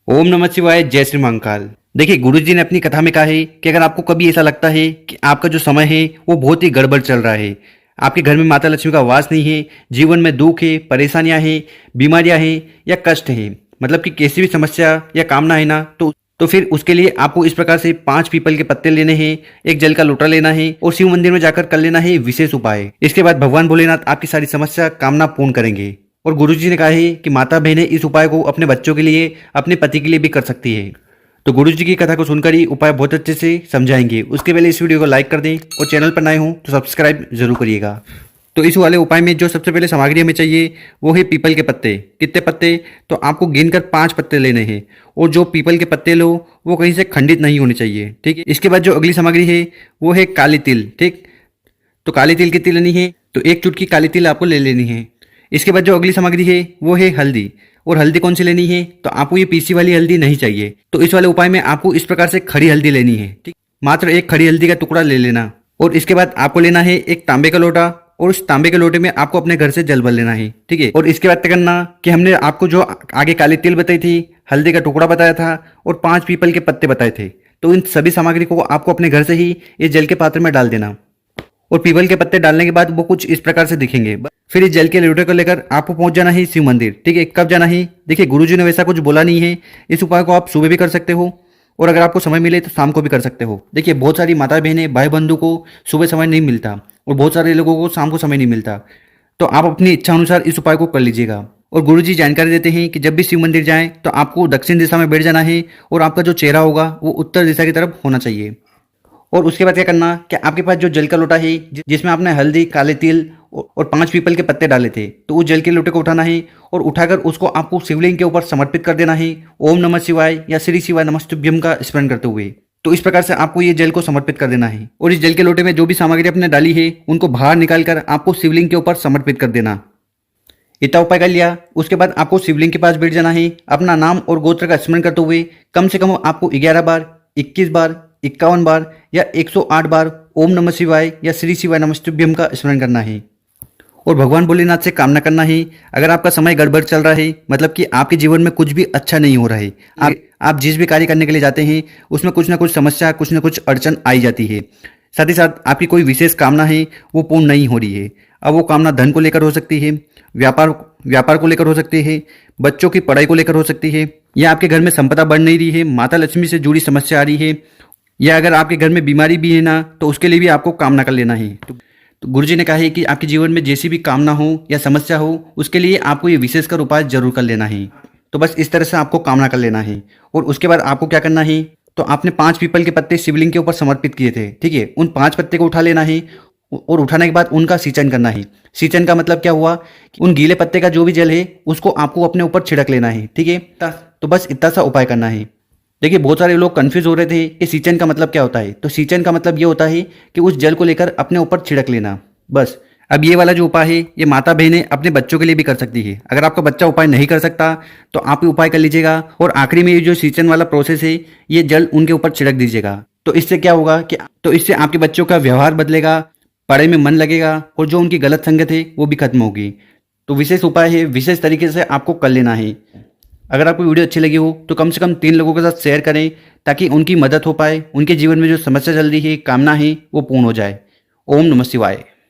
ओम नमः शिवाय, जय श्री महाकाल। देखिए, गुरुजी ने अपनी कथा में कहा है कि अगर आपको कभी ऐसा लगता है कि आपका जो समय है वो बहुत ही गड़बड़ चल रहा है, आपके घर में माता लक्ष्मी का वास नहीं है, जीवन में दुख है, परेशानियां हैं, बीमारियां हैं या कष्ट है, मतलब कि कैसी भी समस्या या कामना है ना, तो फिर उसके लिए आपको इस प्रकार से 5 पीपल के पत्ते लेने हैं, एक जल का लोटा लेना है और शिव मंदिर में जाकर कर लेना है विशेष उपाय। इसके बाद भगवान भोलेनाथ आपकी सारी समस्या कामना पूर्ण करेंगे। और गुरुजी ने कहा है कि माता बहनें इस उपाय को अपने बच्चों के लिए, अपने पति के लिए भी कर सकती है। तो गुरुजी की कथा को सुनकर ही उपाय बहुत अच्छे से समझाएंगे। उसके पहले इस वीडियो को लाइक कर दें और चैनल पर नए हों तो सब्सक्राइब जरूर करिएगा। तो इस वाले उपाय में जो सबसे पहले सामग्री हमें चाहिए वो है पीपल के पत्ते। कितने पत्ते? तो आपको गिनकर 5 पत्ते लेने हैं और जो पीपल के पत्ते लो वो कहीं से खंडित नहीं होने चाहिए, ठीक है। इसके बाद जो अगली सामग्री है वो है काली तिल, ठीक। तो काली तिल कितनी लेनी है? तो 1 चुटकी काली तिल आपको ले लेनी है। इसके बाद जो अगली सामग्री है वो है हल्दी। और हल्दी कौन सी लेनी है? तो आपको ये पीसी वाली हल्दी नहीं चाहिए। तो इस वाले उपाय में आपको इस प्रकार से खड़ी हल्दी लेनी है, ठीक। मात्र 1 खड़ी हल्दी का टुकड़ा ले लेना। और इसके बाद आपको लेना है एक तांबे का लोटा और उस तांबे के लोटे में आपको अपने घर से जल भर लेना है, ठीक है। और इसके बाद क्या करना कि हमने आपको जो आगे काली तिल बताई थी, हल्दी का टुकड़ा बताया था और 5 पीपल के पत्ते बताए थे, तो इन सभी सामग्री को आपको अपने घर से ही इस जल के पात्र में डाल देना। और पीपल के पत्ते डालने के बाद वो कुछ इस प्रकार से दिखेंगे। फिर इस जल के लोटे को लेकर आपको पहुंच जाना है शिव मंदिर, ठीक है। कब जाना है? देखिए, गुरुजी ने वैसा कुछ बोला नहीं है। इस उपाय को आप सुबह भी कर सकते हो और अगर आपको समय मिले तो शाम को भी कर सकते हो। देखिए, बहुत सारी माता बहनें, भाई बंधु को सुबह समय नहीं मिलता और बहुत सारे लोगों को शाम को समय नहीं मिलता, तो आप अपनी इच्छा अनुसार इस उपाय को कर लीजिएगा। और गुरुजी जानकारी देते हैं कि जब भी शिव मंदिर जाएं तो आपको दक्षिण दिशा में बैठ जाना है और आपका जो चेहरा होगा वो उत्तर दिशा की तरफ होना चाहिए। और उसके बाद क्या करना कि आपके पास जो जल का लोटा है जिसमें आपने हल्दी, काले तिल और 5 पीपल के पत्ते डाले थे, तो उस जल के लोटे को उठाना है और उठाकर उसको आपको शिवलिंग के ऊपर समर्पित कर देना है ओम नमः शिवाय या श्री शिवाय नमस्तुभ्यम का स्मरण करते हुए। तो इस प्रकार से आपको ये जल को समर्पित कर देना है और इस जल के लोटे में जो भी सामग्री आपने डाली है उनको बाहर निकालकर आपको शिवलिंग के ऊपर समर्पित कर देना। इतना उपाय कर लिया, उसके बाद आपको शिवलिंग के पास बैठ जाना है। अपना नाम और गोत्र का स्मरण करते हुए कम से कम आपको 11 बार, 21 बार, 51 बार या 108 बार ओम नमः शिवाय या श्री शिवाय नमस्तुभ्यम का स्मरण करना है और भगवान भोलेनाथ से कामना करना है। अगर आपका समय गड़बड़ चल रहा है, मतलब कि आपके जीवन में कुछ भी अच्छा नहीं हो रहा है, आप जिस भी कार्य करने के लिए जाते हैं उसमें कुछ ना कुछ समस्या, कुछ ना कुछ अड़चन आई जाती है, साथ ही साथ आपकी कोई विशेष कामना है वो पूर्ण नहीं हो रही है। अब वो कामना धन को लेकर हो सकती है, व्यापार को लेकर हो सकती है, बच्चों की पढ़ाई को लेकर हो सकती है, या आपके घर में संपदा बढ़ नहीं रही है, माता लक्ष्मी से जुड़ी समस्या आ रही है, या अगर आपके घर में बीमारी भी है ना, तो उसके लिए भी आपको कामना कर लेना है। तो गुरुजी ने कहा है कि आपके जीवन में जैसी भी कामना हो या समस्या हो उसके लिए आपको ये विशेषकर उपाय जरूर कर लेना है। तो बस इस तरह से आपको कामना कर लेना है। और उसके बाद आपको क्या करना है, तो आपने 5 पीपल के पत्ते शिवलिंग के ऊपर समर्पित किए थे, ठीक है। उन 5 पत्ते को उठा लेना है और उठाने के बाद उनका सिंचन करना है। सिंचन का मतलब क्या हुआ कि उन गीले पत्ते का जो भी जल है उसको आपको अपने ऊपर छिड़क लेना है, ठीक है। तो बस इतना सा उपाय करना है। देखिए, बहुत सारे लोग कंफ्यूज हो रहे थे कि सिंचन का मतलब क्या होता है। तो सिंचन का मतलब ये होता है कि उस जल को लेकर अपने ऊपर छिड़क लेना, बस। अब ये वाला जो उपाय है ये माता बहनें अपने बच्चों के लिए भी कर सकती है। अगर आपका बच्चा उपाय नहीं कर सकता तो आप ये उपाय कर लीजिएगा और आखिरी में ये जो सिंचन वाला प्रोसेस है ये जल उनके ऊपर छिड़क दीजिएगा। तो इससे क्या होगा कि इससे आपके बच्चों का व्यवहार बदलेगा, पढ़ाई में मन लगेगा और जो उनकी गलत संगत है वो भी खत्म होगी। तो विशेष उपाय है, विशेष तरीके से आपको कर लेना है। अगर आपको वीडियो अच्छी लगी हो तो कम से कम 3 लोगों के साथ शेयर करें ताकि उनकी मदद हो पाए, उनके जीवन में जो समस्या चल रही है, कामना है, वो पूर्ण हो जाए। ओम नमः शिवाय।